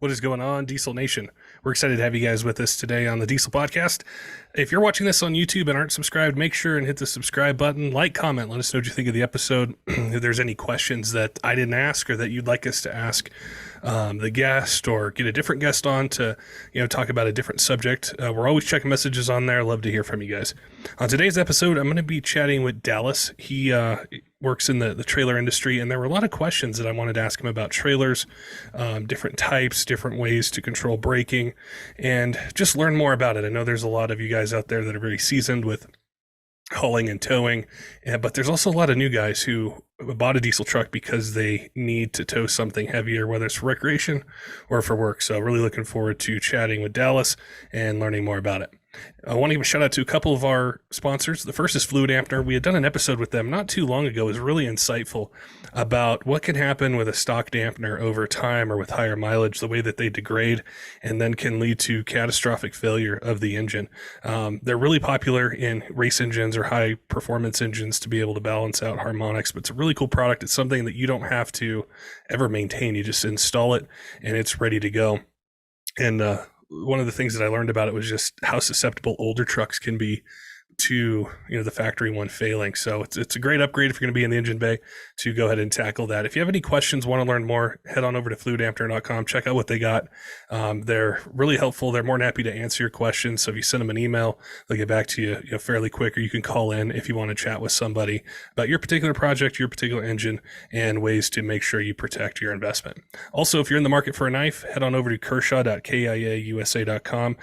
What is going on, Diesel Nation? We're excited to have you guys with us today on the Diesel Podcast. If you're watching this on YouTube and aren't subscribed, make sure and hit the subscribe button, like, comment, let us know what you think of the episode. If there's any questions that I didn't ask or that you'd like us to ask the guest or get a different guest on to, talk about a different subject, we're always checking messages on there. Love to hear from you guys. On today's episode, I'm going to be chatting with Dallas. He works in the trailer industry, and there were a lot of questions that I wanted to ask him about trailers, different types, different ways to control braking, and just learn more about it. I know there's a lot of you guys out there that are very seasoned with hauling and towing, but there's also a lot of new guys who bought a diesel truck because they need to tow something heavier, whether it's for recreation or for work. So really looking forward to chatting with Dallas and learning more about it. I want to give a shout out to a couple of our sponsors. The first is Fluid Dampener. We had done an episode with them not too long ago. It was really insightful about what can happen with a stock dampener over time or with higher mileage, the way that they degrade and then can lead to catastrophic failure of the engine. They're really popular in race engines or high performance engines to be able to balance out harmonics, but it's a really cool product. It's something that you don't have to ever maintain. You just install it and it's ready to go. And one of the things that I learned about it was just how susceptible older trucks can be to the factory one failing. So it's a great upgrade if you're going to be in the engine bay to go ahead and tackle that. If you have any questions, want to learn more, head on over to fluiddampener.com, check out what they got. They're really helpful. They're more than happy to answer your questions. So if you send them an email, they'll get back to you, fairly quick, or you can call in if you want to chat with somebody about your particular project, your particular engine, and ways to make sure you protect your investment. Also, if you're in the market for a knife, head on over to kershaw.kiausa.com.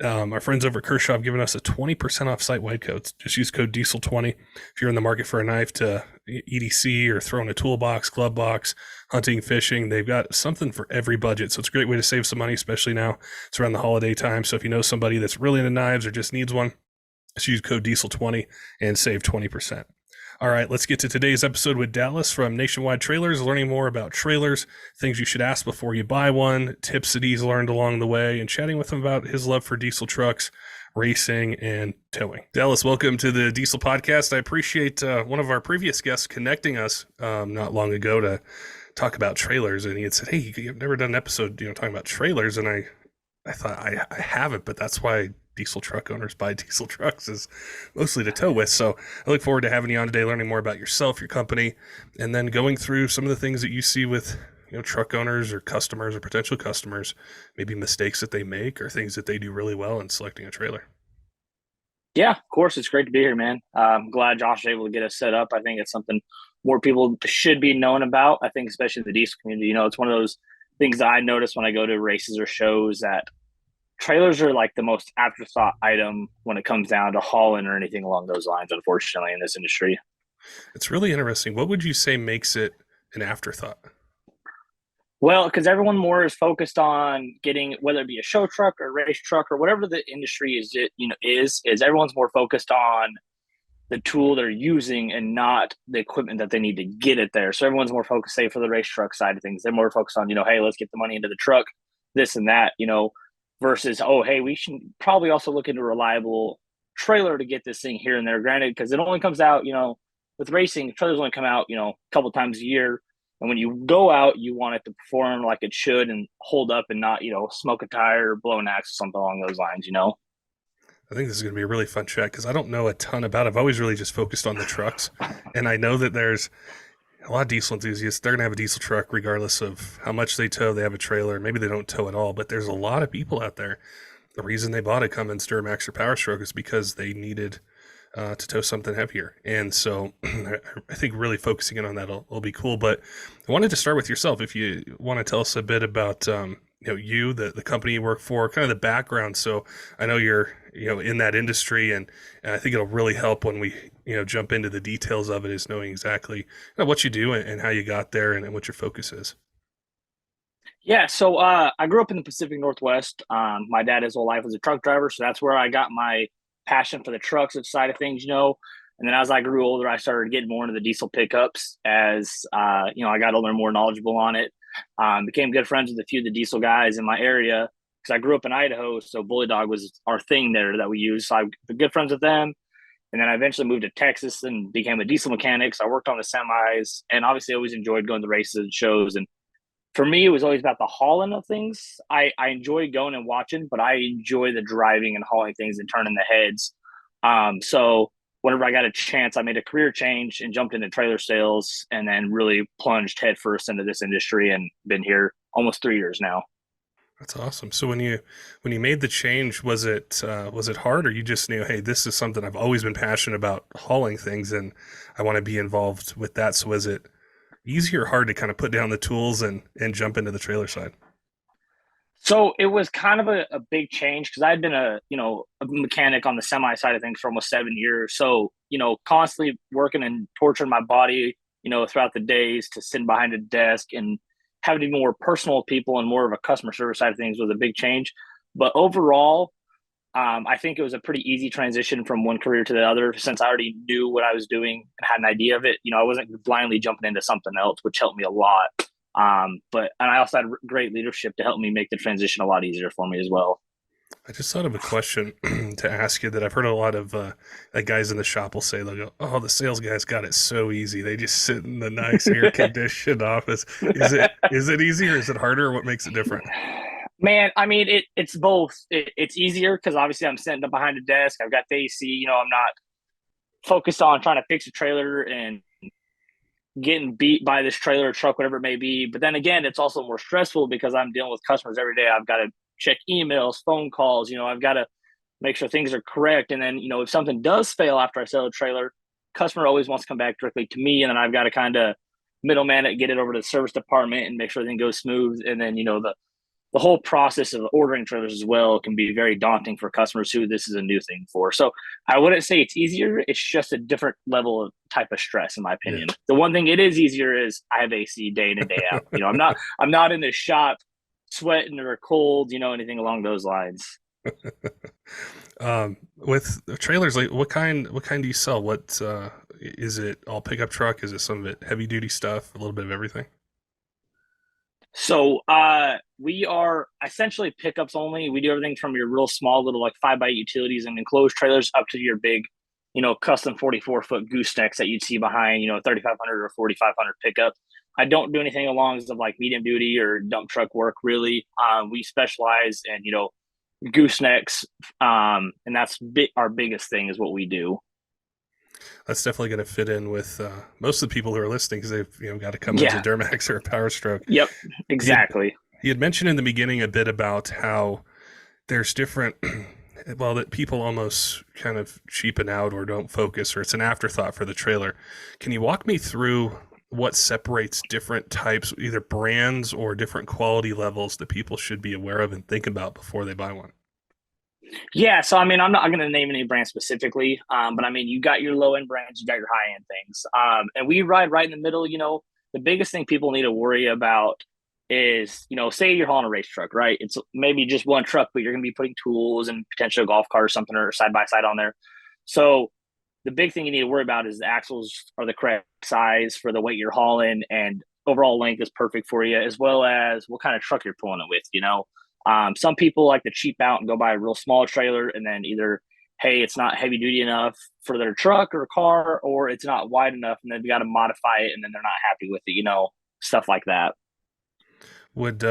Our friends over at Kershaw have given us a 20% off site-wide code. Just use code Diesel20 if you're in the market for a knife to EDC or throw in a toolbox, glove box, hunting, fishing. They've got something for every budget. So it's a great way to save some money, especially now it's around the holiday time. So if you know somebody that's really into knives or just needs one, just use code Diesel20 and save 20%. All right, let's get to today's episode with Dallas from Nationwide Trailers, learning more about trailers, things you should ask before you buy one, tips that he's learned along the way, and chatting with him about his love for diesel trucks, racing, and towing. Dallas, welcome to the Diesel Podcast. I appreciate one of our previous guests connecting us not long ago to talk about trailers, and he had said, hey, you've never done an episode talking about trailers, and I thought I haven't, but that's why diesel truck owners buy diesel trucks is mostly to tow with. So I look forward to having you on today, learning more about yourself, your company, and then going through some of the things that you see with truck owners or customers or potential customers, maybe mistakes that they make or things that they do really well in selecting a trailer. Yeah, of course. It's great to be here, man. I'm glad Josh was able to get us set up. I think it's something more people should be known about. I think especially in the diesel community, it's one of those things that I notice when I go to races or shows that trailers are like the most afterthought item when it comes down to hauling or anything along those lines, unfortunately, in this industry. It's really interesting. What would you say makes it an afterthought? Well, because everyone more is focused on getting, whether it be a show truck or a race truck or whatever the industry is everyone's more focused on the tool they're using and not the equipment that they need to get it there. So everyone's more focused, say, for the race truck side of things, they're more focused on, hey, let's get the money into the truck, this and that, versus, oh, hey, we should probably also look into a reliable trailer to get this thing here and there. Granted, because it only comes out, with racing, trailers only come out, a couple times a year. And when you go out, you want it to perform like it should and hold up and not, smoke a tire or blow an axe or something along those lines, I think this is going to be a really fun chat because I don't know a ton about it. I've always really just focused on the trucks. And I know that there's a lot of diesel enthusiasts. They're going to have a diesel truck regardless of how much they tow. They have a trailer. Maybe they don't tow at all. But there's a lot of people out there. The reason they bought a Cummins Duramax or Powerstroke is because they needed to tow something heavier. And so I think really focusing in on that will be cool. But I wanted to start with yourself. If you want to tell us a bit about the company you work for, kind of the background. So I know you're in that industry, and I think it'll really help when we jump into the details of it, is knowing exactly what you do and how you got there and what your focus is. Yeah, so I grew up in the Pacific Northwest. My dad, his whole life was a truck driver, so that's where I got my passion for the trucks side of things, And then as I grew older, I started getting more into the diesel pickups as, I got older and more knowledgeable on it. Became good friends with a few of the diesel guys in my area because I grew up in Idaho, so Bully Dog was our thing there that we used. So I'm good friends with them. And then I eventually moved to Texas and became a diesel mechanic. So I worked on the semis and obviously always enjoyed going to races and shows and for me, it was always about the hauling of things. I enjoy going and watching, but I enjoy the driving and hauling things and turning the heads. So whenever I got a chance, I made a career change and jumped into trailer sales, and then really plunged headfirst into this industry and been here almost 3 years now. That's awesome. So when you made the change, was it hard, or you just knew, hey, this is something I've always been passionate about, hauling things, and I want to be involved with that? So was it easy or hard to kind of put down the tools and jump into the trailer side? So it was kind of a big change because I had been a mechanic on the semi side of things for almost 7 years. So, constantly working and torturing my body, throughout the days to sitting behind a desk and having to be more personal with people and more of a customer service side of things was a big change. But overall, I think it was a pretty easy transition from one career to the other since I already knew what I was doing and had an idea of it. I wasn't blindly jumping into something else, which helped me a lot. And I also had great leadership to help me make the transition a lot easier for me as well. I just thought of a question to ask you that I've heard a lot of like guys in the shop will say, they'll go, "Oh, the sales guys got it so easy. They just sit in the nice air conditioned office." Is it easier? Is it harder? What makes it different? Man, I mean, it's both. It's easier because obviously I'm sitting behind a desk. I've got the AC. I'm not focused on trying to fix a trailer and getting beat by this trailer or truck, whatever it may be. But then again, it's also more stressful because I'm dealing with customers every day. I've got to check emails, phone calls. I've got to make sure things are correct. And then, if something does fail after I sell a trailer, customer always wants to come back directly to me. And then I've got to kind of middleman it, get it over to the service department and make sure everything goes smooth. And then, the whole process of ordering trailers as well can be very daunting for customers who this is a new thing for. So I wouldn't say it's easier. It's just a different level of type of stress, in my opinion. Yeah. The one thing it is easier is I have AC day in and day out. I'm not in the shop sweating or cold, anything along those lines. With trailers, like what kind do you sell? What is it? All pickup truck? Is it some of it heavy duty stuff? A little bit of everything? So we are essentially pickups only. We do everything from your real small little like 5x8 utilities and enclosed trailers up to your big, custom 44-foot goosenecks that you'd see behind, 3,500 or 4,500 pickup. I don't do anything along of like medium duty or dump truck work really. We specialize in, goosenecks, and that's our biggest thing is what we do. That's definitely going to fit in with most of the people who are listening because they've got to come into Yeah. Duramax or a Powerstroke. Yep. You Exactly. you had mentioned in the beginning a bit about how there's different, well, that people almost kind of cheapen out or don't focus, or it's an afterthought for the trailer. Can you walk me through what separates different types, either brands or different quality levels that people should be aware of and think about before they buy one? Yeah, so I mean, I'm not going to name any brand specifically, but I mean, you got your low end brands, you got your high end things, and we ride right in the middle. The biggest thing people need to worry about is, say you're hauling a race truck, right? It's maybe just one truck, but you're going to be putting tools and potentially a golf cart or something or side by side on there. So the big thing you need to worry about is the axles are the correct size for the weight you're hauling, and overall length is perfect for you, as well as what kind of truck you're pulling it with. Some people like to cheap out and go buy a real small trailer, and then either, hey, it's not heavy duty enough for their truck or car, or it's not wide enough, and they've got to modify it, and then they're not happy with it, stuff like that. Would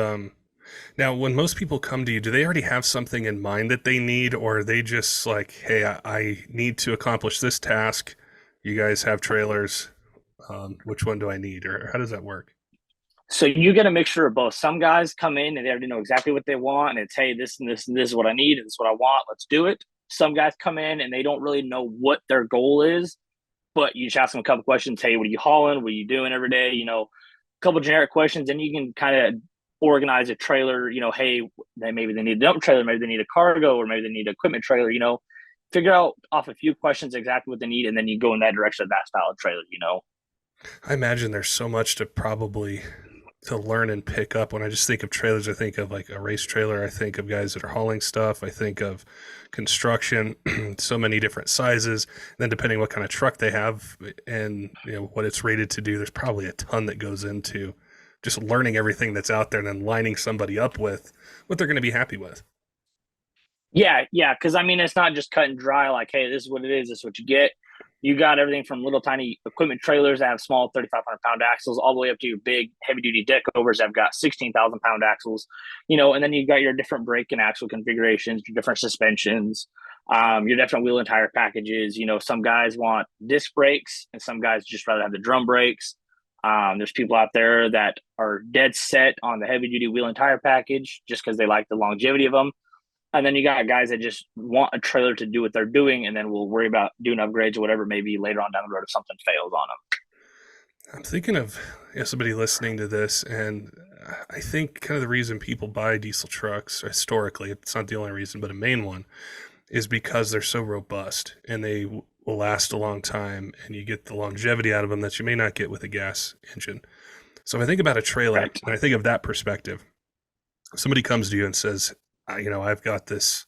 Now, when most people come to you, do they already have something in mind that they need, or are they just like, hey, I need to accomplish this task. You guys have trailers. Which one do I need, or how does that work? So you get a mixture of both. Some guys come in and they already know exactly what they want, and it's, hey, this and this and this is what I need, and this is what I want. Let's do it. Some guys come in and they don't really know what their goal is, but you just ask them a couple questions. Hey, what are you hauling? What are you doing every day? A couple generic questions, and you can kind of organize a trailer. Hey, maybe they need a dump trailer, maybe they need a cargo, or maybe they need an equipment trailer. Figure out off a few questions exactly what they need, and then you go in that direction of that style of trailer. I imagine there's so much to learn and pick up. When I just think of trailers, I think of like a race trailer. I think of guys that are hauling stuff. I think of construction, so many different sizes. And then depending what kind of truck they have and what it's rated to do, there's probably a ton that goes into just learning everything that's out there and then lining somebody up with what they're going to be happy with. Yeah, yeah. Because I mean, it's not just cut and dry. Like, hey, this is what it is. This is what you get. You got everything from little tiny equipment trailers that have small 3,500-pound axles all the way up to your big heavy-duty deck overs that have got 16,000-pound axles, and then you've got your different brake and axle configurations, your different suspensions, your different wheel and tire packages. Some guys want disc brakes and some guys just rather have the drum brakes. There's people out there that are dead set on the heavy-duty wheel and tire package just because they like the longevity of them. And then you got guys that just want a trailer to do what they're doing, and then we'll worry about doing upgrades or whatever it may be later on down the road if something fails on them. I'm thinking of somebody listening to this, and I think kind of the reason people buy diesel trucks historically, it's not the only reason, but a main one, is because they're so robust and they will last a long time, and you get the longevity out of them that you may not get with a gas engine. So if I think about a trailer, right, and I think of that perspective, if somebody comes to you and says, I've got this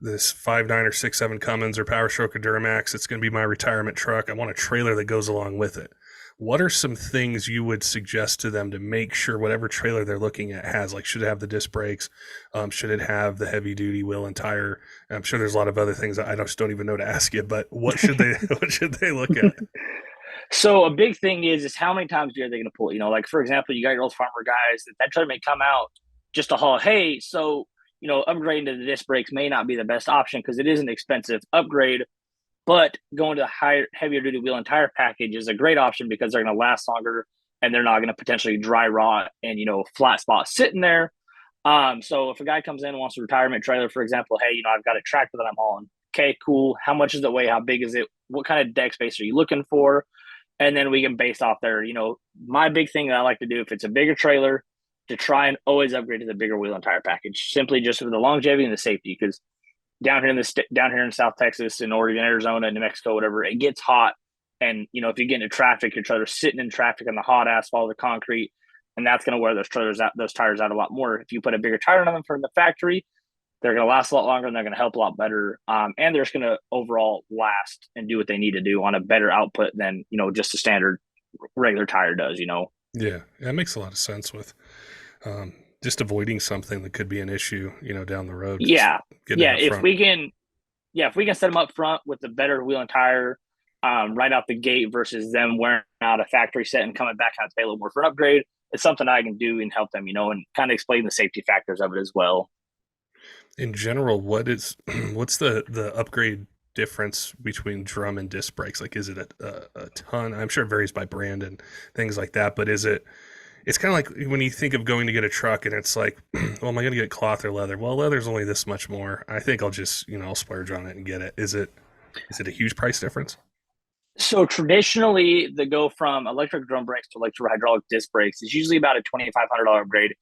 5.9 or 6.7 Cummins or Powerstroke or Duramax. It's going to be my retirement truck. I want a trailer that goes along with it. What are some things you would suggest to them to make sure whatever trailer they're looking at has? Like, should it have the disc brakes? Should it have the heavy duty wheel and tire? I'm sure there's a lot of other things I just don't even know to ask you, but what should they look at? So a big thing is how many times are they going to pull it? Like, for example, you got your old farmer guys that trailer may come out just to haul hay. So upgrading to the disc brakes may not be the best option because it is an expensive upgrade, but going to the heavier duty wheel and tire package is a great option because they're going to last longer and they're not going to potentially dry rot and, flat spots sitting there. So if a guy comes in and wants a retirement trailer, for example, hey, I've got a tractor that I'm hauling. Okay, cool. How much is it weigh? How big is it? What kind of deck space are you looking for? And then we can base off there. My big thing that I like to do, if it's a bigger trailer, to try and always upgrade to the bigger wheel and tire package, simply just for the longevity and the safety. Because down here in South Texas and Oregon, Arizona, New Mexico, whatever, it gets hot. And, if you get into traffic, your trailer's sitting in traffic on the hot asphalt, the concrete, and that's going to wear those tires out a lot more. If you put a bigger tire on them from the factory, they're going to last a lot longer and they're going to help a lot better. And they're just going to overall last and do what they need to do on a better output than, just a standard regular tire does, Yeah, that makes a lot of sense with just avoiding something that could be an issue, down the road. Yeah. If we can set them up front with the better wheel and tire right out the gate versus them wearing out a factory set and coming back and have to pay a little more for an upgrade, it's something I can do and help them, and kind of explain the safety factors of it as well. In general, what's the upgrade difference between drum and disc brakes? Like, is it a ton? I'm sure it varies by brand and things like that, but it's kind of like when you think of going to get a truck and it's like, well, am I going to get cloth or leather? Well, leather's only this much more. I think I'll just, I'll splurge on it and get it. Is it a huge price difference? So traditionally, the go from electric drum brakes to electric hydraulic disc brakes is usually about a $2,500 upgrade.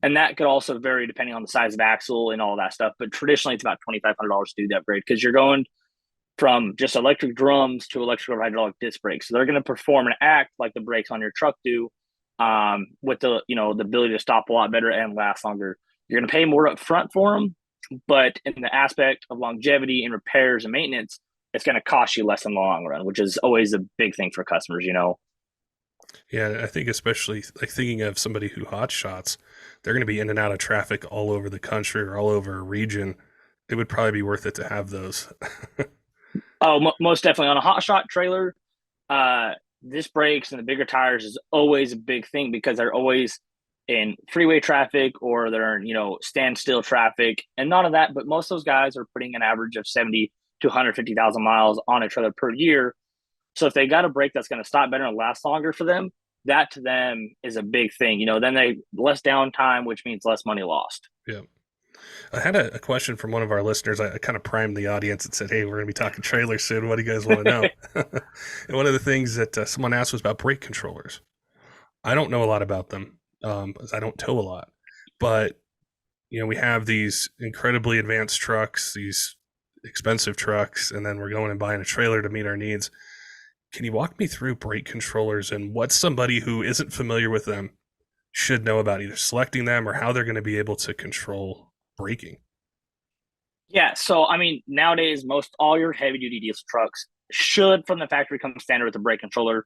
And that could also vary depending on the size of axle and all that stuff. But traditionally, it's about $2,500 to do the upgrade because you're going from just electric drums to electric hydraulic disc brakes. So they're going to perform and act like the brakes on your truck do, with the the ability to stop a lot better and last longer. You're going to pay more up front for them, but in the aspect of longevity and repairs and maintenance, it's going to cost you less in the long run, which is always a big thing for customers. Yeah, I think especially like thinking of somebody who hot shots, they're going to be in and out of traffic all over the country or all over a region. It would probably be worth it to have those. Most definitely on a hot shot trailer. Disc brakes and the bigger tires is always a big thing because they're always in freeway traffic or they're in standstill traffic and none of that. But most of those guys are putting an average of 70 to 150,000 miles on a trailer per year. So if they got a brake that's going to stop better and last longer for them, that to them is a big thing. Then they less downtime, which means less money lost. Yeah. I had a question from one of our listeners. I kind of primed the audience and said, hey, we're going to be talking trailers soon. What do you guys want to know? And one of the things that someone asked was about brake controllers. I don't know a lot about them because I don't tow a lot. But, we have these incredibly advanced trucks, these expensive trucks, and then we're going and buying a trailer to meet our needs. Can you walk me through brake controllers and what somebody who isn't familiar with them should know about either selecting them or how they're going to be able to control braking? Yeah, so nowadays most all your heavy duty diesel trucks should from the factory come standard with a brake controller.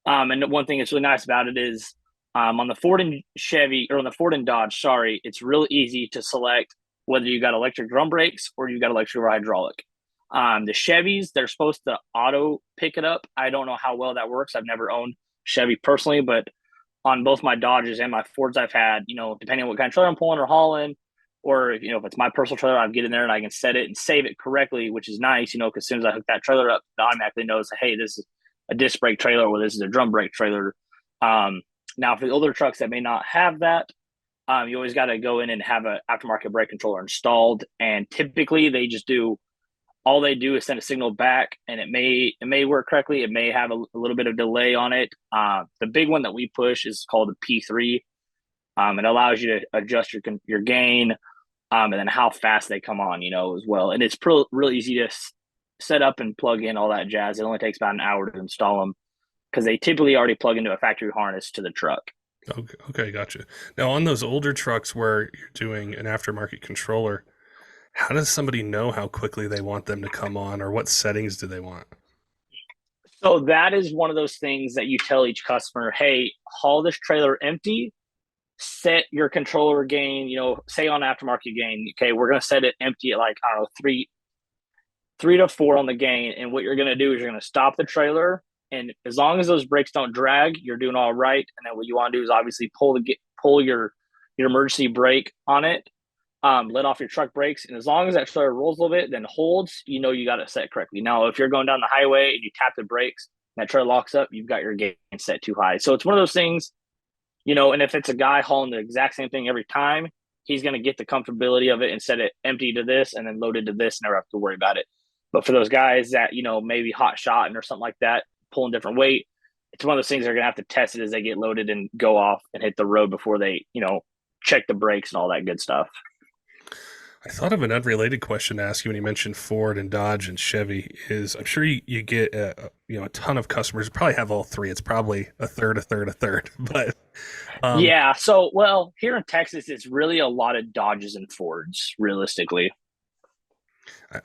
And one thing that's really nice about it is on the Ford and Chevy or on the Ford and Dodge, it's real easy to select whether you got electric drum brakes or you got electric or hydraulic. The Chevys, they're supposed to auto pick it up. I don't know how well that works. I've never owned Chevy personally, but on both my Dodges and my Fords I've had, depending on what kind of trailer I'm pulling or hauling, or if it's my personal trailer, I get in there and I can set it and save it correctly, which is nice, because as soon as I hook that trailer up, it automatically knows, hey, this is a disc brake trailer or this is a drum brake trailer. Now, for the older trucks that may not have that, you always got to go in and have an aftermarket brake controller installed. And typically, all they do is send a signal back, and it may work correctly. It may have a little bit of delay on it. The big one that we push is called the P3. It allows you to adjust your gain, and then how fast they come on, as well. And it's really easy to set up and plug in all that jazz. It only takes about an hour to install them because they typically already plug into a factory harness to the truck. Okay, gotcha. Now, on those older trucks where you're doing an aftermarket controller, how does somebody know how quickly they want them to come on, or what settings do they want? So that is one of those things that you tell each customer, hey, haul this trailer empty, set your controller gain, say on aftermarket gain, okay, we're going to set it empty at like, I don't know, three to four on the gain. And what you're going to do is you're going to stop the trailer. And as long as those brakes don't drag, you're doing all right. And then what you want to do is obviously pull your emergency brake on it, let off your truck brakes. And as long as that trailer rolls a little bit, then holds, you got it set correctly. Now, if you're going down the highway and you tap the brakes, and that trailer locks up, you've got your gain set too high. So it's one of those things, and if it's a guy hauling the exact same thing every time, he's going to get the comfortability of it and set it empty to this and then loaded to this and never have to worry about it. But for those guys that, maybe hot shotting or something like that, pulling different weight, it's one of those things they're going to have to test it as they get loaded and go off and hit the road before they, check the brakes and all that good stuff. I thought of an unrelated question to ask you when you mentioned Ford and Dodge and Chevy. Is I'm sure you get a ton of customers. You probably have all three. It's probably a third, a third, a third. But yeah, so well, here in Texas, it's really a lot of Dodges and Fords, realistically.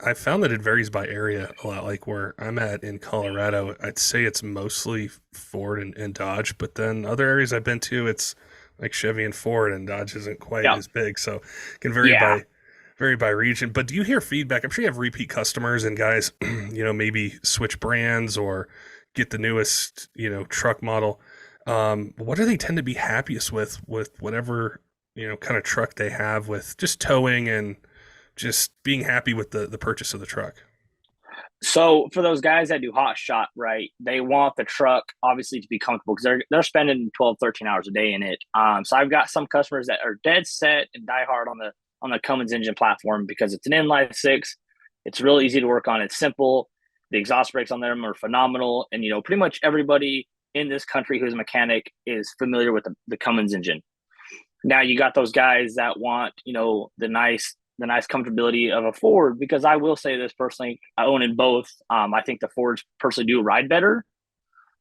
I found that it varies by area a lot. Like where I'm at in Colorado, I'd say it's mostly Ford and Dodge. But then other areas I've been to, it's like Chevy and Ford, and Dodge isn't quite as big. So it can vary by region. But do you hear feedback? I'm sure you have repeat customers and guys, maybe switch brands or get the newest, truck model. What do they tend to be happiest with whatever, kind of truck they have, with just towing and just being happy with the purchase of the truck? So for those guys that do hot shot, right, they want the truck obviously to be comfortable because they're spending 12, 13 hours a day in it. So I've got some customers that are dead set and die hard on the Cummins engine platform because it's an inline six. It's real easy to work on. It's simple. The exhaust brakes on them are phenomenal. And, pretty much everybody in this country who's a mechanic is familiar with the Cummins engine. Now you got those guys that want, the nice comfortability of a Ford, because I will say this personally, I own in both. I think the Fords personally do ride better.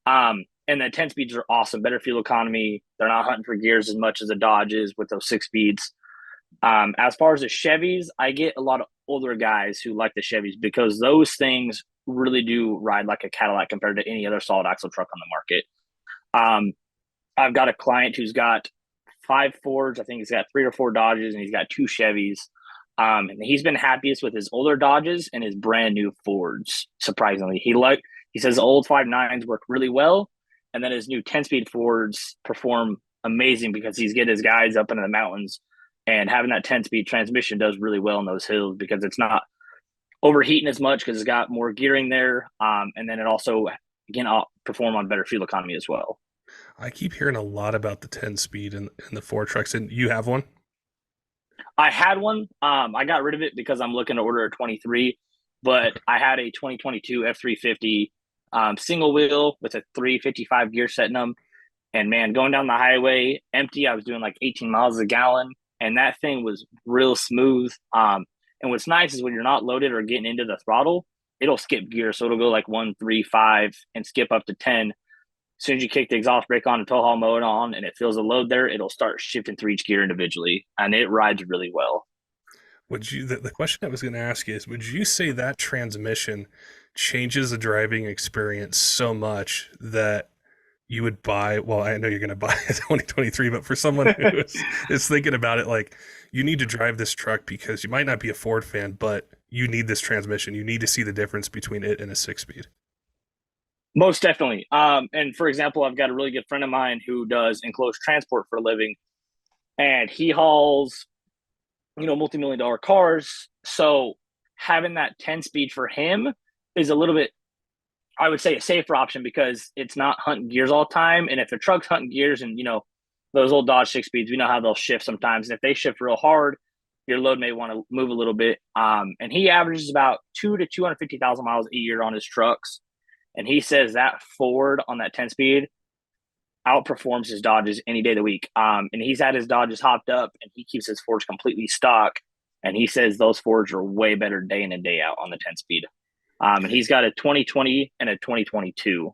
And the 10 speeds are awesome, better fuel economy. They're not hunting for gears as much as the Dodges with those 6 speeds. As far as the Chevys, I get a lot of older guys who like the Chevys because those things really do ride like a Cadillac compared to any other solid axle truck on the market. I've got a client who's got 5 Fords. I think he's got 3 or 4 Dodges, and he's got 2 Chevys. And he's been happiest with his older Dodges and his brand new Fords. Surprisingly, he says the old 5.9s work really well, and then his new 10-speed Fords perform amazing because he's getting his guys up into the mountains, and having that 10-speed transmission does really well in those hills because it's not overheating as much because it's got more gearing there, and then it also again perform on better fuel economy as well. I keep hearing a lot about the 10 speed in the Ford trucks, and you have one? I had one. I got rid of it because I'm looking to order a 23, but I had a 2022 F350 single wheel with a 355 gear set in them. And man, going down the highway empty, I was doing like 18 miles a gallon, and that thing was real smooth. And what's nice is when you're not loaded or getting into the throttle, it'll skip gear. So it'll go like 1, 3, 5 and skip up to 10. As soon as you kick the exhaust brake on and tow haul mode on and it feels the load there, it'll start shifting through each gear individually, and it rides really well. The question I was going to ask is, would you say that transmission changes the driving experience so much that you would buy, well, I know you're going to buy a 2023, but for someone who is thinking about it, like, you need to drive this truck because you might not be a Ford fan, but you need this transmission. You need to see the difference between it and a 6 speed. Most definitely. And for example, I've got a really good friend of mine who does enclosed transport for a living, and he hauls, multi-million dollar cars. So having that 10 speed for him is a little bit, I would say, a safer option because it's not hunting gears all the time. And if a truck's hunting gears and, those old Dodge 6 speeds, we know how they'll shift sometimes. And if they shift real hard, your load may want to move a little bit. And he averages about 250,000 miles a year on his trucks. And he says that Ford on that 10 speed outperforms his Dodges any day of the week. And he's had his Dodges hopped up and he keeps his Fords completely stock. And he says those Fords are way better day in and day out on the 10 speed. And he's got a 2020 and a 2022.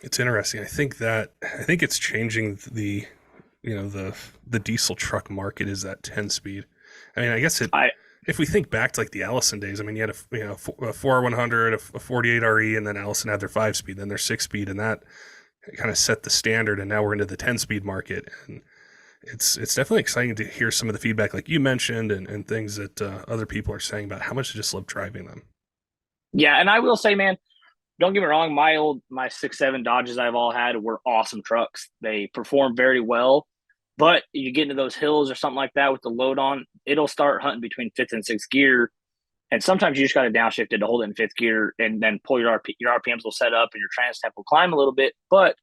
It's interesting. I think it's changing the diesel truck market is that 10 speed. I mean, I guess if we think back to like the Allison days, I mean, you had a 4 100, a 48 RE, and then Allison had their 5 speed, then their 6 speed, and that kind of set the standard. And now we're into the 10 speed market, and it's definitely exciting to hear some of the feedback, like you mentioned, and things that other people are saying about how much they just love driving them. Yeah, and I will say, man, don't get me wrong, my 6.7 Dodges I've all had were awesome trucks. They perform very well. But you get into those hills or something like that with the load on, it'll start hunting between fifth and sixth gear. And sometimes you just got to downshift it to hold it in fifth gear and then pull your RPMs will set up and your trans temp will climb a little bit. But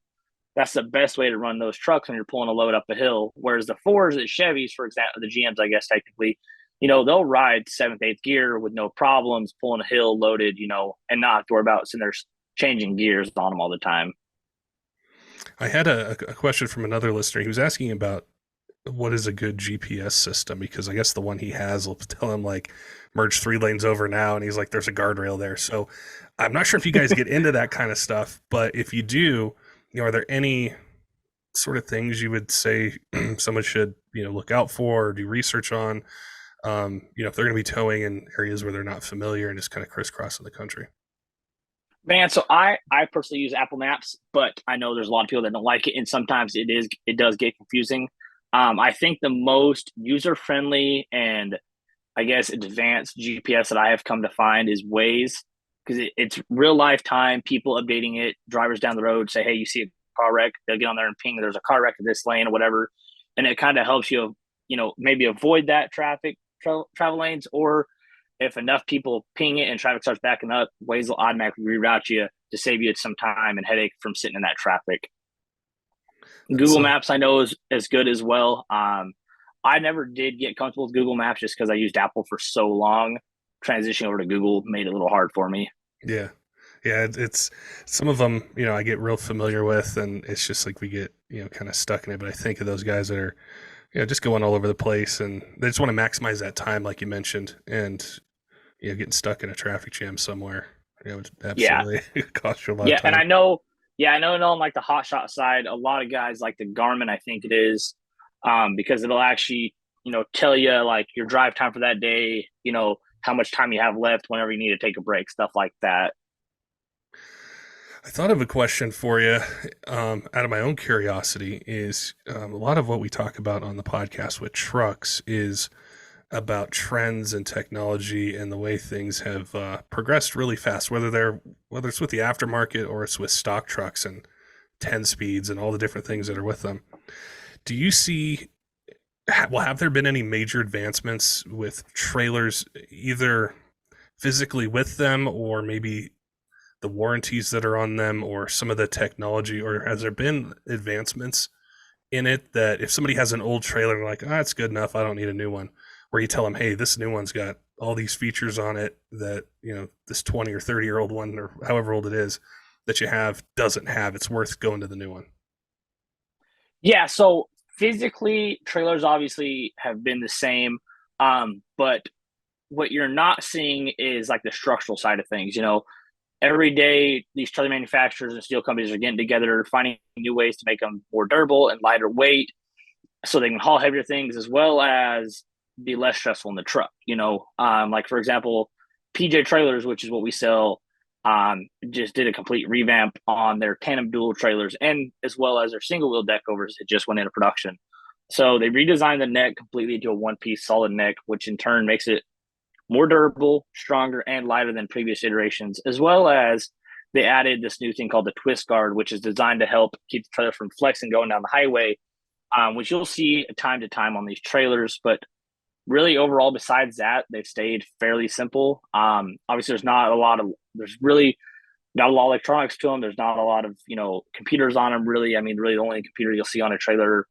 that's the best way to run those trucks when you're pulling a load up a hill. Whereas the Fords at Chevys, for example, the GMs, I guess, technically, they'll ride seventh, eighth gear with no problems, pulling a hill loaded, and not have to worry about sitting there changing gears on them all the time. I had a question from another listener. He was asking about what is a good GPS system, because I guess the one he has will tell him like merge 3 lanes over now, and he's like, there's a guardrail there. So I'm not sure if you guys get into that kind of stuff, but if you do, are there any sort of things you would say someone should look out for or do research on? If they're going to be towing in areas where they're not familiar and just kind of crisscrossing the country. Man, so I personally use Apple Maps, but I know there's a lot of people that don't like it, and sometimes it does get confusing. I think the most user friendly and I guess advanced GPS that I have come to find is Waze, because it's real life time, people updating it, drivers down the road say, hey, you see a car wreck, they'll get on there and ping, there's a car wreck in this lane or whatever, and it kind of helps you, maybe avoid that traffic travel lanes, or if enough people ping it and traffic starts backing up, Waze will automatically reroute you to save you some time and headache from sitting in that traffic. Google Maps I know is good as well. I never did get comfortable with Google Maps just because I used Apple for so long. Transitioning over to Google made it a little hard for me. Yeah. It's some of them, I get real familiar with, and it's just like we get, kind of stuck in it. But I think of those guys that are, just going all over the place, and they just want to maximize that time, like you mentioned, and getting stuck in a traffic jam somewhere, would absolutely cost you a lot of time. And I know on like the hot shot side, a lot of guys like the Garmin, I think it is, because it'll actually, tell you like your drive time for that day, how much time you have left whenever you need to take a break, stuff like that. I thought of a question for you out of my own curiosity is a lot of what we talk about on the podcast with trucks is about trends and technology and the way things have progressed really fast, whether it's with the aftermarket or it's with stock trucks and 10 speeds and all the different things that are with them. Do you see, have there been any major advancements with trailers, either physically with them or maybe the warranties that are on them or some of the technology, or has there been advancements in it that if somebody has an old trailer and like, it's good enough, I don't need a new one, where you tell them, hey, this new one's got all these features on it that, this 20 or 30-year-old one or however old it is that you have doesn't have, it's worth going to the new one? Yeah. So physically, trailers obviously have been the same. But what you're not seeing is like the structural side of things. Every day these trailer manufacturers and steel companies are getting together, finding new ways to make them more durable and lighter weight so they can haul heavier things as well as be less stressful in the truck. Like for example, PJ trailers, which is what we sell, Just did a complete revamp on their tandem dual trailers and as well as their single wheel deck overs. It just went into production. So they redesigned the neck completely to a one piece solid neck, which in turn makes it more durable, stronger, and lighter than previous iterations, as well as they added this new thing called the twist guard, which is designed to help keep the trailer from flexing going down the highway, which you'll see time to time on these trailers. But really, overall, besides that, they've stayed fairly simple. Obviously, there's really not a lot of electronics to them. There's not a lot of, computers on them, really. I mean, really, the only computer you'll see on a trailer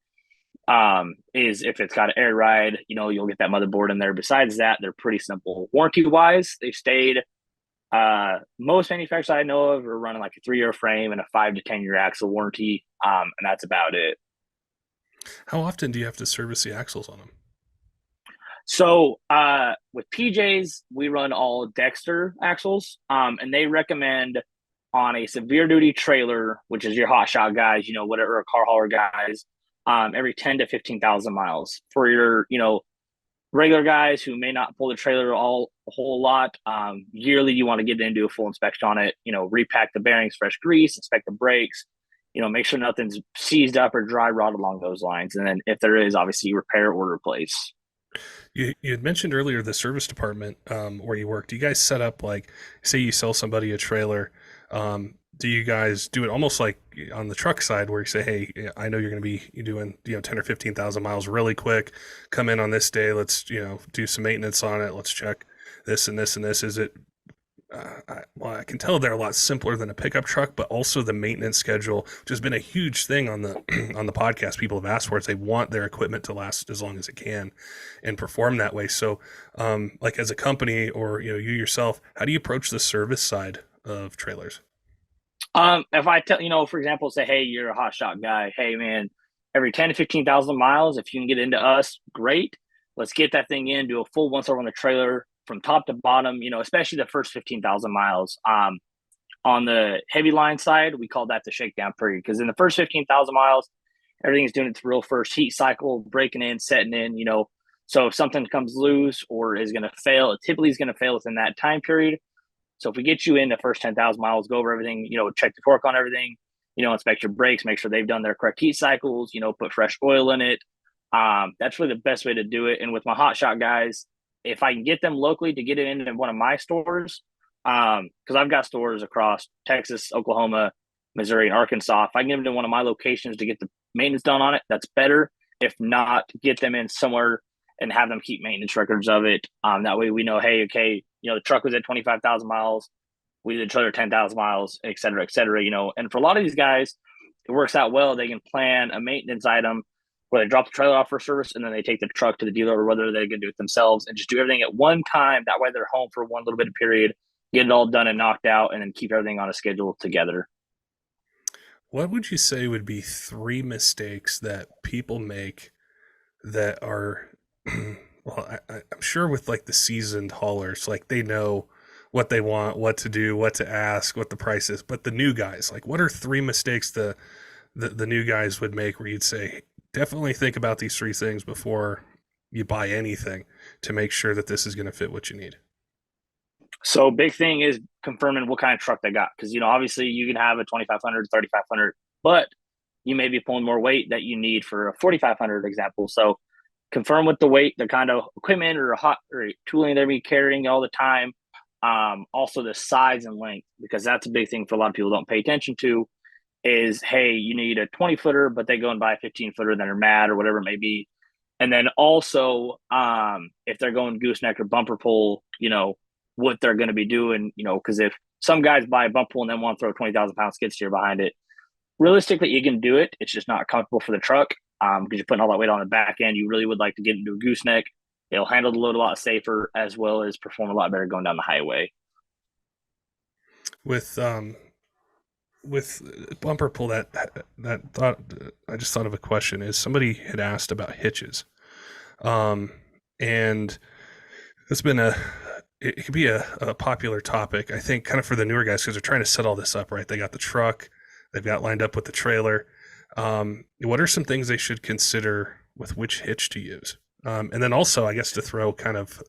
is if it's got an air ride, you'll get that motherboard in there. Besides that, they're pretty simple. Warranty wise, they've stayed. Most manufacturers I know of are running like a 3-year frame and a 5 to 10-year axle warranty, and that's about it. How often do you have to service the axles on them? So with PJs, we run all Dexter axles, and they recommend on a severe duty trailer, which is your hot shot guys, whatever, car hauler guys, every 10 to 15,000 miles. For your, regular guys who may not pull the trailer a whole lot, yearly, you want to get into a full inspection on it, repack the bearings, fresh grease, inspect the brakes, make sure nothing's seized up or dry rot along those lines. And then if there is, obviously repair or replace. You had mentioned earlier the service department where you work. Do you guys set up, like, say you sell somebody a trailer, do you guys do it almost like on the truck side where you say, hey, I know you're going to be doing 10 or 15,000 miles really quick, come in on this day, let's do some maintenance on it, let's check this and this and this. Is it I can tell they're a lot simpler than a pickup truck, but also the maintenance schedule, which has been a huge thing on the on the podcast. People have asked for it. They want their equipment to last as long as it can and perform that way. So like as a company or you yourself, how do you approach the service side of trailers? If I tell, for example, say, hey, you're a hot shot guy. Hey, man, every 10 to 15,000 miles, if you can get into us, great. Let's get that thing in, do a full once over on the trailer from top to bottom, especially the first 15,000 miles. On the heavy line side, we call that the shakedown period, because in the first 15,000 miles, everything's doing its real first heat cycle, breaking in, setting in, So if something comes loose or is going to fail, it typically is going to fail within that time period. So if we get you in the first 10,000 miles, go over everything, check the torque on everything, inspect your brakes, make sure they've done their correct heat cycles, put fresh oil in it. That's really the best way to do it. And with my hot shot guys, if I can get them locally to get it in one of my stores, because I've got stores across Texas, Oklahoma, Missouri, and Arkansas. If I can get them to one of my locations to get the maintenance done on it, that's better. If not, get them in somewhere and have them keep maintenance records of it. That way we know, hey, okay, the truck was at 25,000 miles. We did the trailer 10,000 miles, et cetera, And for a lot of these guys, it works out well. They can plan a maintenance item where they drop the trailer off for service and then they take the truck to the dealer, or whether they can do it themselves and just do everything at one time. That way they're home for one little bit of period, get it all done and knocked out, and then keep everything on a schedule together. What would you say would be 3 mistakes that people make that are, well, I'm sure with like the seasoned haulers, like they know what they want, what to do, what to ask, what the price is. But the new guys, like what are 3 mistakes the new guys would make where you'd say, definitely think about these 3 things before you buy anything to make sure that this is going to fit what you need? So big thing is confirming what kind of truck they got. Because, obviously you can have a 2,500, 3,500, but you may be pulling more weight that you need for a 4,500 example. So confirm with the weight, the kind of equipment or tooling they're be carrying all the time. Also the size and length, because that's a big thing for a lot of people don't pay attention to is, hey, you need a 20 footer, but they go and buy a 15 footer, then they're mad or whatever it may be. And then also, if they're going gooseneck or bumper pull, what they're going to be doing, because if some guys buy a bumper pull and then want to throw a 20,000 pound skid steer behind it, realistically, you can do it. It's just not comfortable for the truck because you're putting all that weight on the back end. You really would like to get into a gooseneck. It'll handle the load a lot safer as well as perform a lot better going down the highway. With bumper pull, that thought, I just thought of a question. Is somebody had asked about hitches, and it's been it could be a popular topic, I think, kind of for the newer guys, because they're trying to set all this up, right? They got the truck, they've got lined up with the trailer. What are some things they should consider with which hitch to use? And then also, I guess, to throw kind of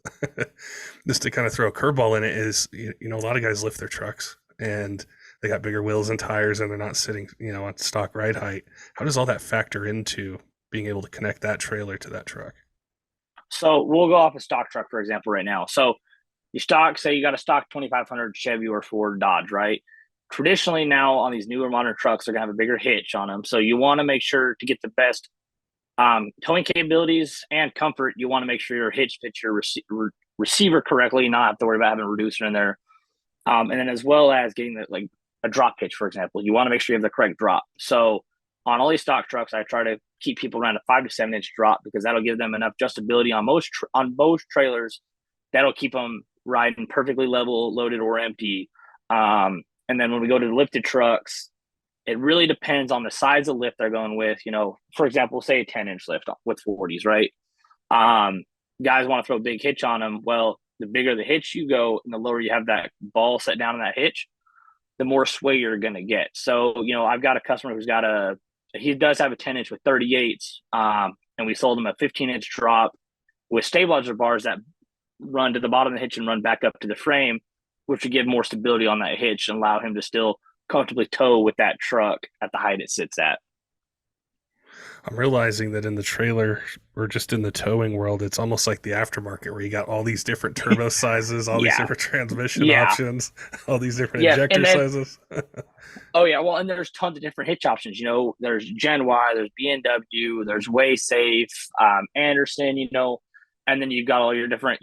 just to kind of throw a curveball in it is, a lot of guys lift their trucks and they got bigger wheels and tires and they're not sitting, on stock ride height. How does all that factor into being able to connect that trailer to that truck? So we'll go off a stock truck, for example, right now. So say you got a stock 2500 Chevy or Ford Dodge, right? Traditionally now on these newer modern trucks, they're gonna have a bigger hitch on them. So you want to make sure to get the best towing capabilities and comfort. You want to make sure your hitch fits your receiver correctly, not have to worry about having a reducer in there. And then as well as getting like a drop hitch, for example, you want to make sure you have the correct drop. So on all these stock trucks, I try to keep people around a 5 to 7 inch drop because that'll give them enough adjustability on most trailers. That'll keep them riding perfectly level, loaded or empty. And then when we go to the lifted trucks, it really depends on the size of lift they're going with. For example, say a 10-inch lift with 40s, right? Guys want to throw a big hitch on them. Well, the bigger the hitch you go and the lower you have that ball set down in that hitch, the more sway you're going to get. So, I've got a customer he does have a 10-inch with 38s, and we sold him a 15-inch drop with stabilizer bars that run to the bottom of the hitch and run back up to the frame, which would give more stability on that hitch and allow him to still comfortably tow with that truck at the height it sits at. I'm realizing that in the trailer or just in the towing world, it's almost like the aftermarket where you got all these different turbo sizes, all these different transmission options, all these different injector sizes. Oh yeah, well, and there's tons of different hitch options. There's Gen Y, there's B&W, there's Way Safe, Anderson. And then you've got all your different,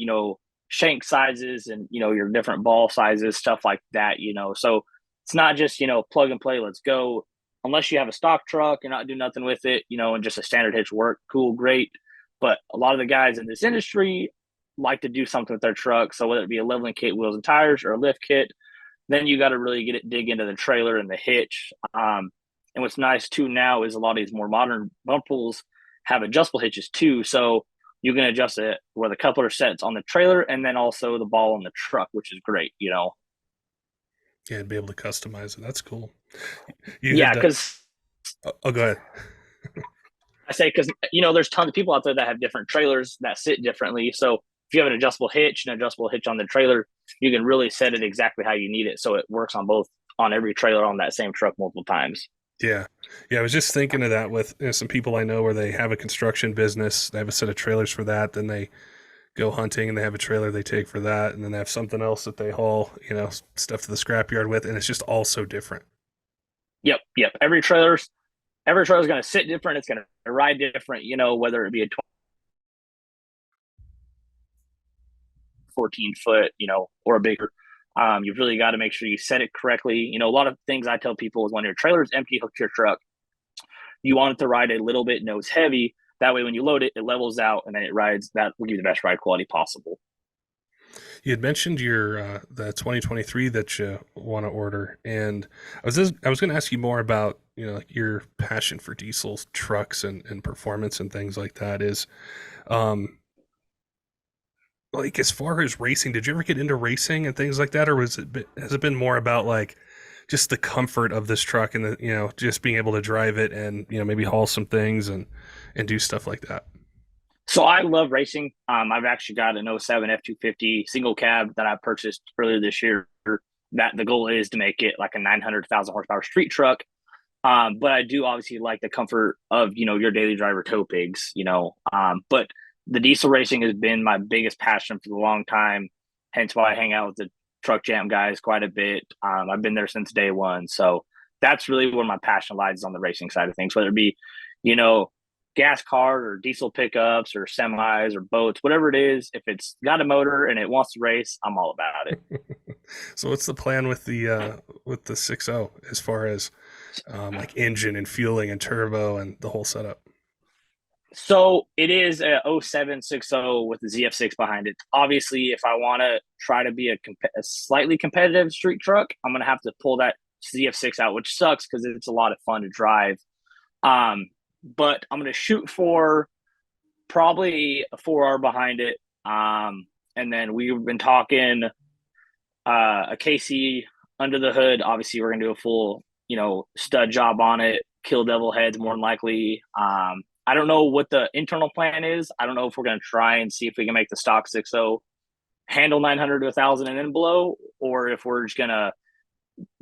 shank sizes and your different ball sizes, stuff like that. So it's not just plug and play. Let's go. Unless you have a stock truck, you're not doing nothing with it, and just a standard hitch work. Cool, great. But a lot of the guys in this industry like to do something with their truck. So whether it be a leveling kit, wheels and tires, or a lift kit, then you got to really dig into the trailer and the hitch. And what's nice too now is a lot of these more modern bump pools have adjustable hitches too. So you can adjust it where the coupler sets on the trailer and then also the ball on the truck, which is great, Yeah, and be able to customize it. That's cool. Because go ahead. I say because there's tons of people out there that have different trailers that sit differently. So if you have an adjustable hitch on the trailer, you can really set it exactly how you need it, so it works on every trailer on that same truck multiple times. Yeah. I was just thinking of that with some people I know where they have a construction business. They have a set of trailers for that. Then they go hunting and they have a trailer they take for that. And then they have something else that they haul, stuff to the scrapyard with. And it's just all so different. Yep. Every trailer's going to sit different. It's going to ride different, whether it be a 14-foot, or a bigger. You've really got to make sure you set it correctly. A lot of things I tell people is when your trailer is empty, hook your truck. You want it to ride a little bit nose heavy. That way, when you load it, it levels out and then it rides. That will give you the best ride quality possible. You had mentioned your the 2023 that you want to order, and I was going to ask you more about your passion for diesel trucks and performance and things like that. Is like as far as racing, did you ever get into racing and things like that, or has it been more about like just the comfort of this truck and the just being able to drive it and maybe haul some things and do stuff like that? So I love racing. I've actually got an 07 F250 single cab that I purchased earlier this year. That the goal is to make it like a 900,000 horsepower street truck. But I do obviously like the comfort of your daily driver tow pigs. But the diesel racing has been my biggest passion for a long time. Hence why I hang out with the truck jam guys quite a bit. I've been there since day one. So that's really where my passion lies, on the racing side of things, whether it be, gas cars or diesel pickups or semis or boats, whatever it is. If it's got a motor and it wants to race, I'm all about it. So what's the plan with the 6.0 as far as like engine and fueling and turbo and the whole setup? So it is a 07 6.0 with the ZF6 behind it. Obviously, if I want to try to be a slightly competitive street truck, I'm going to have to pull that ZF6 out, which sucks because it's a lot of fun to drive. But I'm going to shoot for probably a 4R behind it. And then we've been talking a KC under the hood. Obviously, we're going to do a full, stud job on it, kill devil heads more than likely. I don't know what the internal plan is. I don't know if we're going to try and see if we can make the stock 6.0 handle 900 to 1,000 and then below, or if we're just going to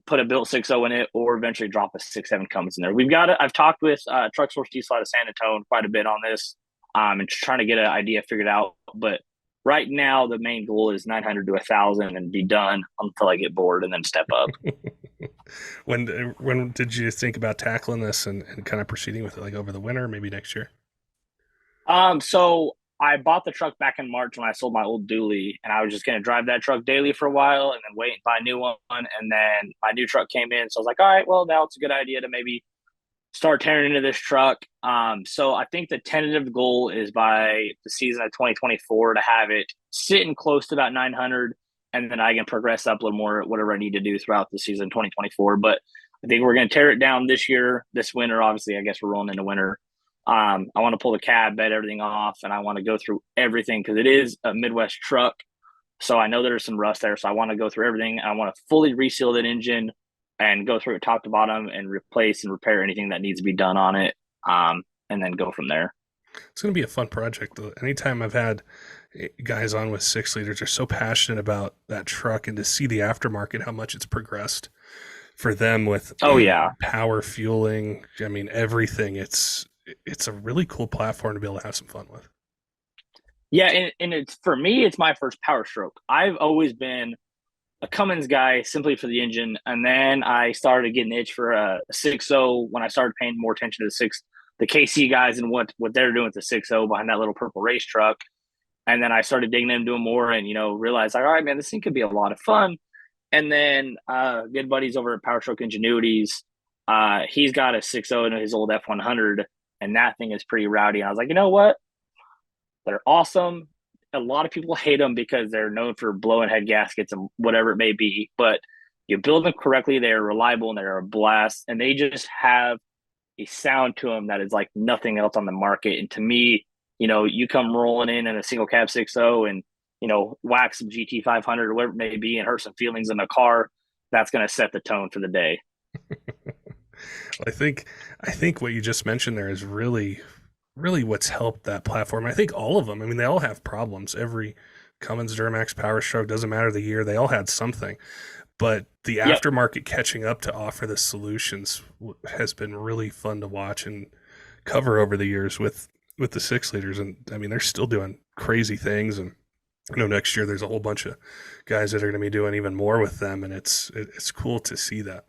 put a built 6.0 in it, or eventually drop a 6.7 Cummins in there. I've talked with Truck Source Diesel out of San Antonio quite a bit on this, and trying to get an idea figured out. But right now, the main goal is 900 to 1,000 and be done until I get bored and then step up. When did you think about tackling this and kind of proceeding with it, like over the winter, maybe next year? So I bought the truck back in March when I sold my old dually, and I was just going to drive that truck daily for a while and then wait and buy a new one. And then my new truck came in. So I was like, all right, well, now it's a good idea to maybe start tearing into this truck. So I think the tentative goal is by the season of 2024 to have it sitting close to about 900, and then I can progress up a little more, whatever I need to do throughout the season 2024. But I think we're going to tear it down this year, this winter. Obviously, I guess we're rolling into winter. I want to pull the cab, bed everything off, and I want to go through everything because it is a Midwest truck. So I know there's some rust there. So I want to go through everything. I want to fully reseal that engine and go through it top to bottom and replace and repair anything that needs to be done on it, and then go from there. It's going to be a fun project. Anytime I've had guys on with 6 liters, they're so passionate about that truck, and to see the aftermarket, how much it's progressed for them with power fueling. I mean, everything. It's a really cool platform to be able to have some fun with. Yeah, and it's for me, it's my first Powerstroke. I've always been a Cummins guy simply for the engine, and then I started getting itch for a 6.0 when I started paying more attention to the KC guys and what they're doing with the 6.0 behind that little purple race truck. And then I started digging into them more, and realized like, all right, man, this thing could be a lot of fun. And then good buddies over at Powerstroke Ingenuities, he's got a 6.0 in his old F100, and that thing is pretty rowdy. And I was like, you know what? They're awesome. A lot of people hate them because they're known for blowing head gaskets and whatever it may be. But you build them correctly, they're reliable and they're a blast. And they just have a sound to them that is like nothing else on the market. And to me, you come rolling in a single cab 6.0 and, whack some GT 500 or whatever it may be and hurt some feelings in the car, that's going to set the tone for the day. I think what you just mentioned there is really, really what's helped that platform. I think all of them. I mean, they all have problems. Every Cummins, Duramax, Powerstroke, doesn't matter the year, they all had something. But the aftermarket catching up to offer the solutions has been really fun to watch and cover over the years with the 6 liters. And I mean, they're still doing crazy things. And I know next year there's a whole bunch of guys that are going to be doing even more with them, and it's cool to see that.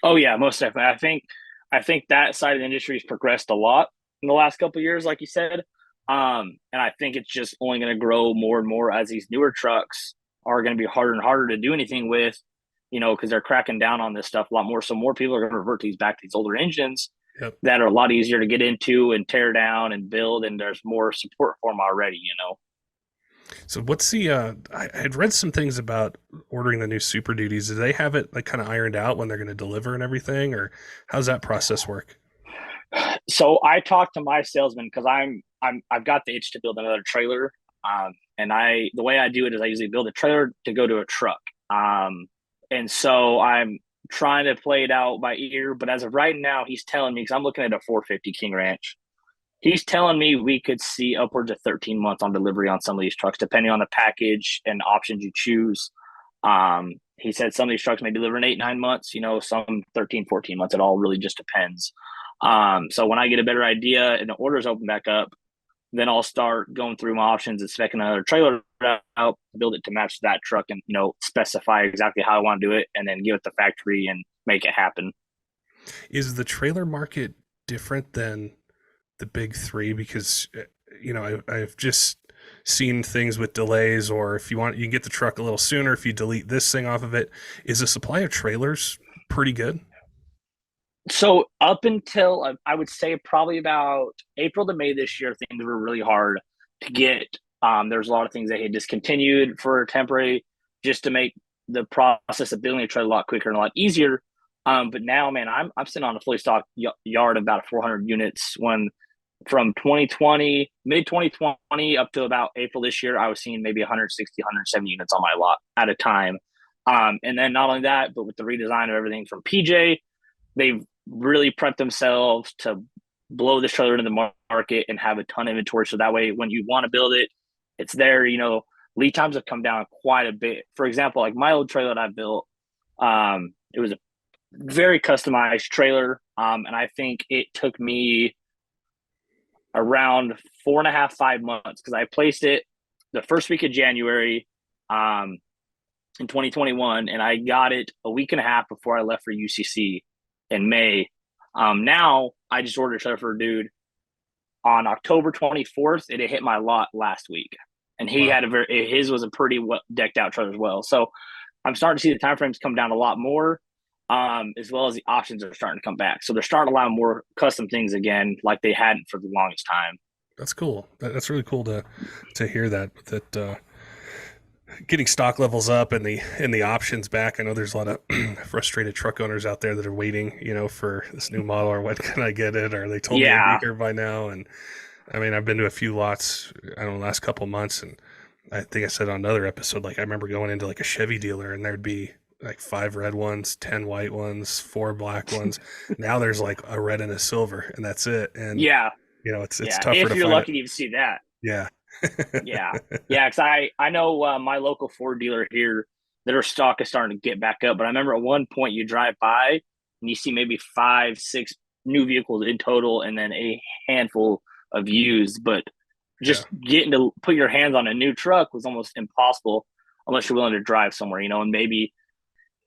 Oh yeah, most definitely. I think that side of the industry has progressed a lot in the last couple of years, like you said. And I think it's just only going to grow more and more as these newer trucks are going to be harder and harder to do anything with, because they're cracking down on this stuff a lot more. So more people are going to revert back to these older engines that are a lot easier to get into and tear down and build. And there's more support for them already, So what's the, I had read some things about ordering the new Super Duties. Do they have it like kind of ironed out when they're going to deliver and everything, or how's that process work? So I talked to my salesman because I've got the itch to build another trailer. And the way I do it is I usually build a trailer to go to a truck. And so I'm trying to play it out by ear, but as of right now, he's telling me, because I'm looking at a 450 King Ranch, he's telling me we could see upwards of 13 months on delivery on some of these trucks, depending on the package and options you choose. He said some of these trucks may deliver in 8-9 months, some 13-14 months. It all really just depends. So when I get a better idea and the orders open back up, then I'll start going through my options and specing another trailer out, build it to match that truck and, specify exactly how I want to do it and then give it the factory and make it happen. Is the trailer market different than the big three? Because, I've just seen things with delays, or if you want, you can get the truck a little sooner if you delete this thing off of it. Is the supply of trailers pretty good? So up until I would say probably about April to May this year, things were really hard to get. There's a lot of things they had discontinued for temporary just to make the process of building a trailer a lot quicker and a lot easier. But now, man, I'm sitting on a fully stocked yard of about 400 units. When from 2020, mid 2020 up to about April this year, I was seeing maybe 160, 170 units on my lot at a time. And then not only that, but with the redesign of everything from PJ, they've really prepped themselves to blow the trailer into the market and have a ton of inventory. So that way, when you want to build it, it's there. Lead times have come down quite a bit. For example, like my old trailer that I built, It was a very customized trailer. And I think it took me around 4.5, 5 months because I placed it the first week of January in 2021, and I got it a week and a half before I left for UCC in May. Now I just ordered a trailer for a dude on October 24th, and it hit my lot last week. And he had his was a pretty well decked out trailer as well. So I'm starting to see the time frames come down a lot more, as well as the options are starting to come back. So they're starting to allow more custom things again, like they hadn't for the longest time. That's cool. That's really cool to hear that getting stock levels up and the options back. I know there's a lot of frustrated truck owners out there that are waiting, for this new model, or when can I get it, or they told me I'd be here by now. And I mean, I've been to a few lots, I don't know, the last couple of months, and I think I said on another episode, like I remember going into like a Chevy dealer and there'd be like 5 red ones, 10 white ones, 4 black ones. Now there's like a red and a silver, and that's it. And it's tougher if to you're find lucky it. to even see that. Yeah. Because I know my local Ford dealer here, their stock is starting to get back up. But I remember at one point you drive by and you see maybe 5, 6 new vehicles in total, and then a handful of used. But just getting to put your hands on a new truck was almost impossible unless you're willing to drive somewhere, and maybe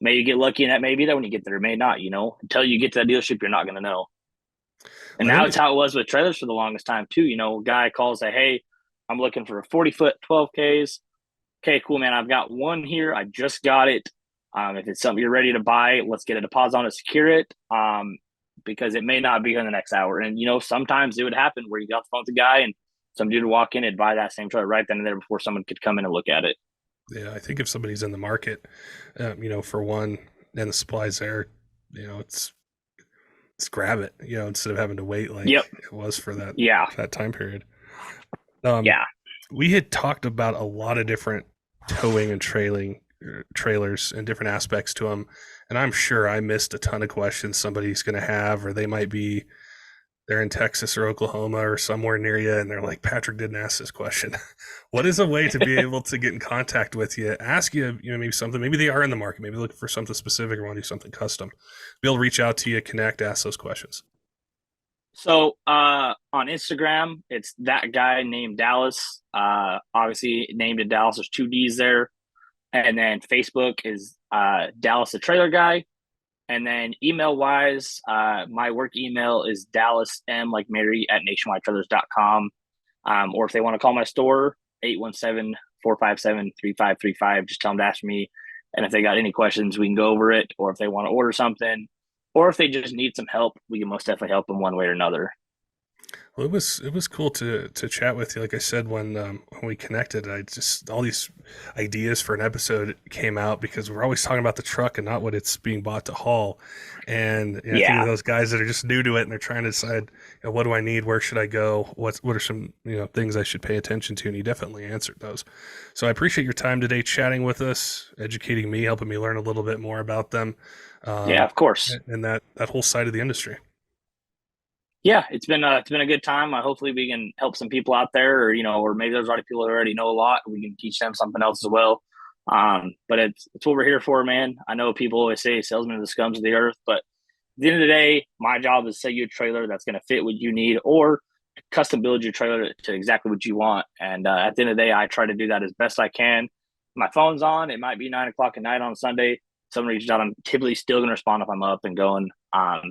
you get lucky and that may be there when you get there. It may not, until you get to that dealership, you're not going to know. And now it's how it was with trailers for the longest time too. A guy calls, say, hey, I'm looking for a 40-foot 12Ks. Okay, cool, man. I've got one here. I just got it. If it's something you're ready to buy, let's get a deposit on it, secure it, because it may not be here in the next hour. And, sometimes it would happen where you got the phone with the guy and some dude would walk in and buy that same trailer right then and there before someone could come in and look at it. Yeah, I think if somebody's in the market, for one, and the supply's there, it's grab it, instead of having to wait like it was for that time period. We had talked about a lot of different towing and trailing trailers and different aspects to them, and I'm sure I missed a ton of questions somebody's going to have, or they're in Texas or Oklahoma or somewhere near you, and they're like, Patrick didn't ask this question. What is a way to be able to get in contact with you, ask you, maybe something, maybe they are in the market, maybe looking for something specific or want to do something custom, be able to reach out to you, connect, ask those questions? So on Instagram, it's that guy named Dallas. Obviously named it Dallas. There's 2 D's there. And then Facebook is Dallas the Trailer Guy. And then email wise, my work email is DallasM like Mary at nationwidetrailers.com. Or if they want to call my store, 817-457-3535. Just tell them to ask me. And if they got any questions, we can go over it. Or if they want to order something, or if they just need some help, we can most definitely help them one way or another. Well, it was cool to chat with you. Like I said, when we connected, all these ideas for an episode came out because we're always talking about the truck and not what it's being bought to haul. And I think of those guys that are just new to it and they're trying to decide, what do I need? Where should I go? What are some things I should pay attention to? And you definitely answered those. So I appreciate your time today, chatting with us, educating me, helping me learn a little bit more about them. Of course. And that whole side of the industry. Yeah, it's been a good time. Hopefully we can help some people out there, or maybe there's already people that already know a lot. We can teach them something else as well. But it's what we're here for, man. I know people always say salesmen are the scums of the earth, but at the end of the day, my job is to sell you a trailer that's going to fit what you need, or custom build your trailer to exactly what you want. And at the end of the day, I try to do that as best I can. My phone's on. It might be 9:00 at night on Sunday. Someone reaches out, I'm typically still going to respond if I'm up and going.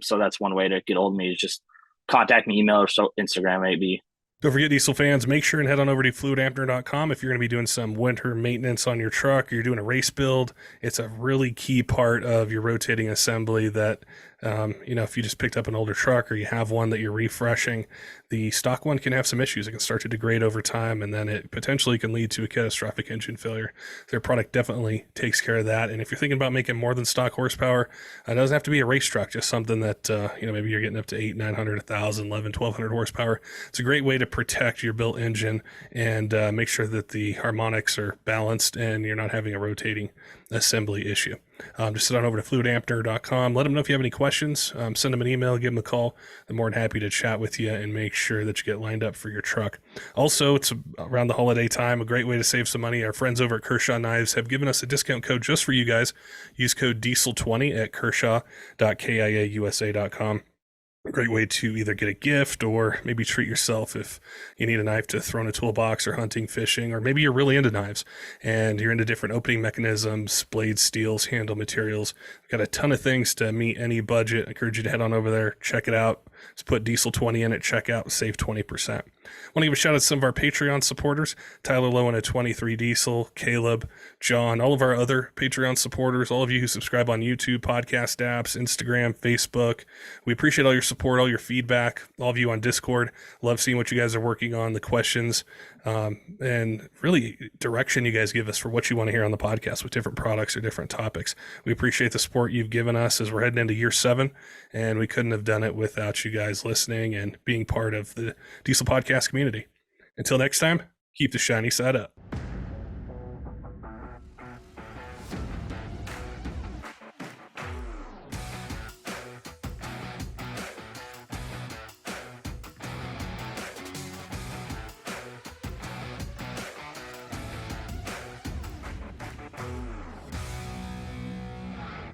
So that's one way to get hold of me, is just contact me, email or Instagram maybe. Don't forget, diesel fans, make sure and head on over to fluidampner.com if you're going to be doing some winter maintenance on your truck, or you're doing a race build. It's a really key part of your rotating assembly that, if you just picked up an older truck or you have one that you're refreshing, the stock one can have some issues. It can start to degrade over time, and then it potentially can lead to a catastrophic engine failure. Their product definitely takes care of that. And if you're thinking about making more than stock horsepower, it doesn't have to be a race truck, just something that, maybe you're getting up to 800, 900, 1,000, 11, 1,200 horsepower. It's a great way to protect your built engine and make sure that the harmonics are balanced and you're not having a rotating assembly issue. Just sit on over to fluidampner.com. Let them know if you have any questions. Send them an email, give them a call. I'm more than happy to chat with you and make sure that you get lined up for your truck. Also, it's around the holiday time, a great way to save some money. Our friends over at Kershaw Knives have given us a discount code just for you guys. Use code DIESEL20 at kershaw.kiausa.com. A great way to either get a gift or maybe treat yourself if you need a knife to throw in a toolbox or hunting, fishing, or maybe you're really into knives and you're into different opening mechanisms, blades, steels, handle materials. We've got a ton of things to meet any budget. I encourage you to head on over there, check it out. Just put Diesel20 in at checkout, save 20%. I want to give a shout out to some of our Patreon supporters, Tyler Loewen at 23 Diesel, Caleb, John, all of our other Patreon supporters, all of you who subscribe on YouTube, podcast apps, Instagram, Facebook. We appreciate all your support, all your feedback, all of you on Discord. Love seeing what you guys are working on, the questions, and really direction you guys give us for what you want to hear on the podcast with different products or different topics. We appreciate the support you've given us as we're heading into year 7, and we couldn't have done it without you guys listening and being part of the Diesel podcast community. Until next time, keep the shiny side up.